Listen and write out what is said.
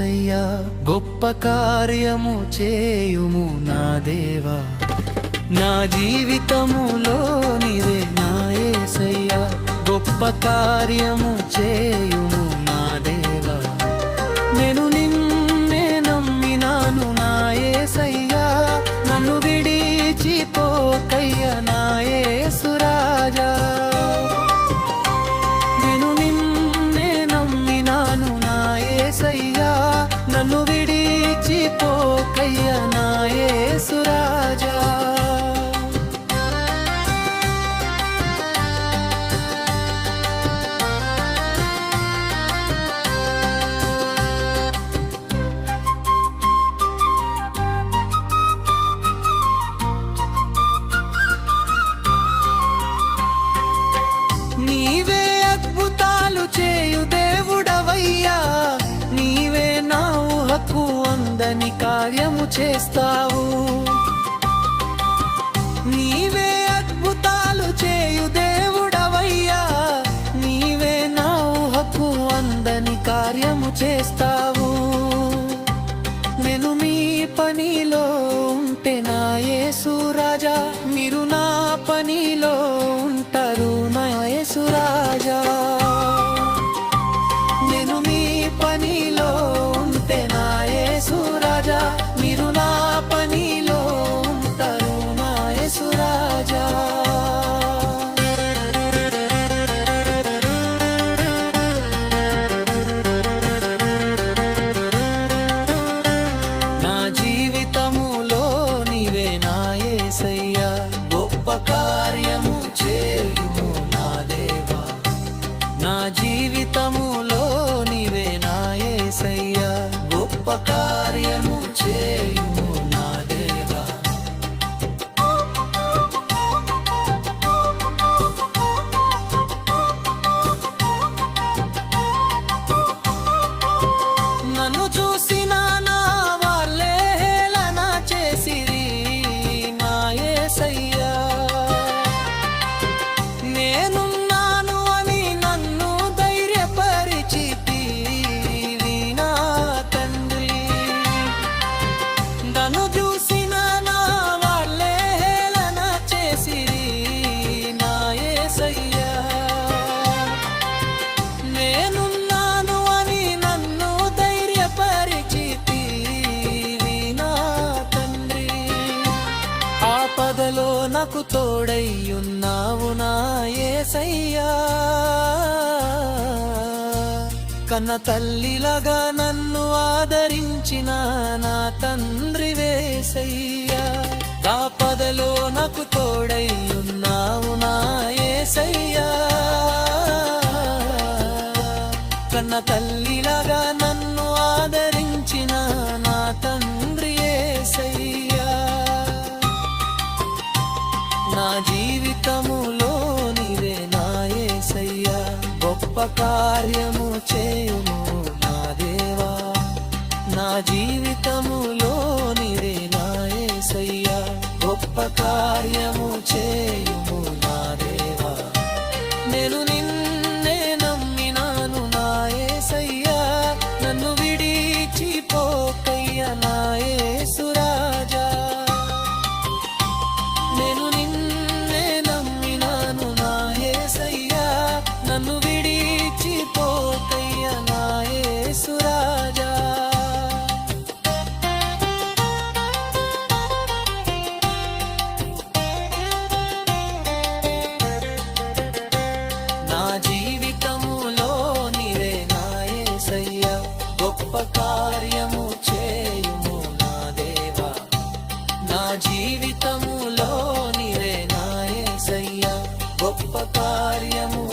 యేసయ్యా గొప్ప కార్యము చేయుము నా దేవా నా జీవితములో నీవే నా యేసయ్యా గొప్ప కార్యము చేయుము నా దేవా నేను నిన్నే నమ్మినాను నా యేసయ్యా నన్ను విడిచిపోకయ్యా నా యేసు రాజా నేను నిన్నే నమ్మినాను నా యేసయ్యా నన్ను విడిచిపోకయ్యా నా యేసు రాజా నీవే అద్భుతాలు చేయు దేవుడవయ్యా నీవే నా ఊహకు అందని కార్యము చేస్తావు నీవే అద్భుతాలు చేయు దేవుడవయ్యా నీవే నా ఊహకు అందని కార్యము చేస్తావు నేను మీ పనిలో ఉంటే నా యేసు రాజా మీరు నా పనిలో ఉంటారు నా యేసు రాజా నేను మీ పనిలో ఉంటే నా యేసు రాజా మీరు నా పనిలో ఉంటారు నా యేసు రాజా నా జీవితములో నీవే నా యేసయ్యా గొప్ప కార్యము చేయుము నా దేవా నా జీవితములో నీవే నా యేసయ్యా గొప్ప కార్యము చేయుము నా దేవా నన్ను చూసిన నా వాళ్ళే హేళన చేసిరి నా యేసయ్యా నేనున్నాను అని నన్ను ధైర్యపరిచితివి నా తండ్రి నన్ను చూసిన నా వాళ్ళే హేళన చేసిరి నా యేసయ్యా నేనున్నాను అని నన్ను ధైర్యపరిచితివి నా తండ్రి ఆపదలో నాకు తోడయ్యున్నావు నా యేసయ్యా కన్న తల్లిలాగా నన్ను ఆదరించిన నా తండ్రి యేసయ్యా ఆపదలో నాకు తోడయ్యున్నావు నా యేసయ్యా కన్న తల్లిలాగా నన్ను ఆదరించిన నా తండ్రి యేసయ్యా నా జీవితములో నీవే నా యేసయ్యా గొప్ప కార్యము చేయుము నా దేవా నా జీవితములో నీవే నా యేసయ్యా గొప్ప కార్యము చేయుము నా దేవా నేను నిన్నే నమ్మినాను నా యేసయ్యా నన్ను విడిచిపోకయ్యా నా యేసు రాజా నేను నిన్నే నమ్మినాను నా యేసయ్యా నన్ను విడిచిపోకయ్యా నా యేసు రాజా నా జీవితములో నీవే నా యేసయ్యా గొప్ప కార్యము చేయుము నా దేవా నా జీవితములో నీవే నా యేసయ్యా గొప్ప కార్యము